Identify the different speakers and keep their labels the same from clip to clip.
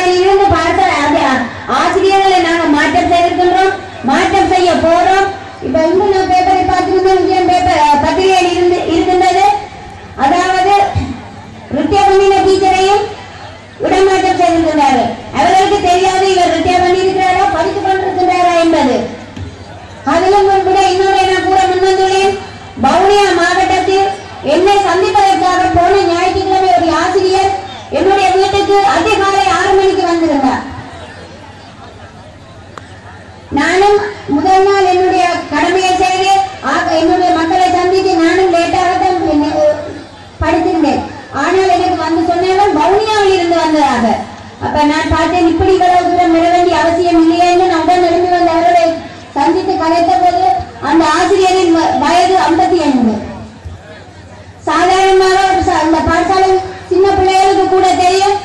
Speaker 1: வழியிலிருந்து பார்த்த ஆசிரியர்களை நாங்கள் மாற்றம் செய்திருக்கின்றோம், மாற்றம் செய்ய போறோம். இப்ப இன்னும் நான் பேப்பரை பார்த்துருந்தேன், பேப்பர் பத்திரிகையில் இருக்கின்றது. அதாவது ரிட்டையர் பண்ணின டீச்சரையும் இடமாற்றம் செய்திருக்கிறாரு. அவர்களுக்கு தெரியாது இவர் ரிட்டையர் பண்ணியிருக்கிறாரா படித்துக் கொண்டிருக்கிறாரா என்பது. அதிலும் கூட இன்னொரு நான் கூற முன்வந்துள்ளேன். வவுனியா மாவட்டத்தில் என்னை சந்திப்பதற்காக போன ஞாயிற்றுக்கிழமை ஒரு ஆசிரியர் என்னுடைய வீட்டுக்கு அதிகாலை 6 மணிக்கு வந்திருந்தார். நானும் முதல் நாள் என்னுடைய கடமையை செய்து என்னுடைய மக்களை சந்தித்து நானும் லேட்டாகத்தான் படித்திருந்தேன். ஆனால் எனக்கு வந்து சொன்னாலும் வவுனியாவில் இருந்து வந்ததாக. அப்ப நான் பார்த்தேன், இப்படி இவ்வளவு தூரம் வர வேண்டிய அவசியம் இல்லையே என்று நான் உடன் எழுந்து வந்த அவர்களை சந்தித்து கலைத்த போது அந்த ஆசிரியரின் வயது 55. சாதாரணமாக அந்த பாடசாலை சின்ன பிள்ளைகளுக்கு கூட தெரியும்.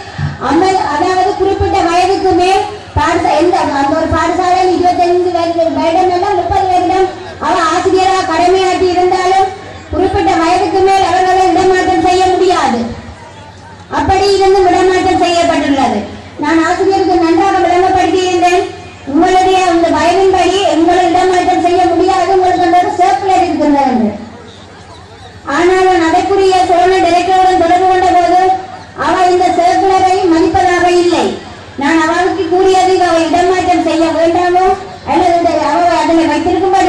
Speaker 1: அதாவது குறிப்பிட்ட வயதுக்கு மேல் அந்த ஒரு பாடசாலையில் 25 வருடம் எல்லாம் 30 வருடம் அவர் ஆசிரியராக கடமையாற்றி இருந்தாலும் குறிப்பிட்ட வயதுக்கு மேல் அவர்களை இடமாற்றம் செய்ய முடியாது. அப்படி இருந்து இடமாற்றம் செய்யப்பட்டுள்ளது. நான் ஆசிரியருக்கு நன்றாக விளங்கப்படுத்தி இருந்தேன். உங்களுடைய அந்த வயதின்படி உங்களை இடமாற்றம் செய்ய முடியாது, உங்களுக்கு சர்க்குலர் இருக்கின்றது. ஆனால் நான் அதற்குரிய சோழ டைரக்டருடன் தொடர்பு கொண்ட போது அவர் இந்த சர்க்குலரை மதிப்பதாக இல்லை. நான் அவருக்கு கூறியது அவரை இடமாற்றம் செய்ய வேண்டாமோ அல்லது அவரை அதனை வைத்திருக்கும்படி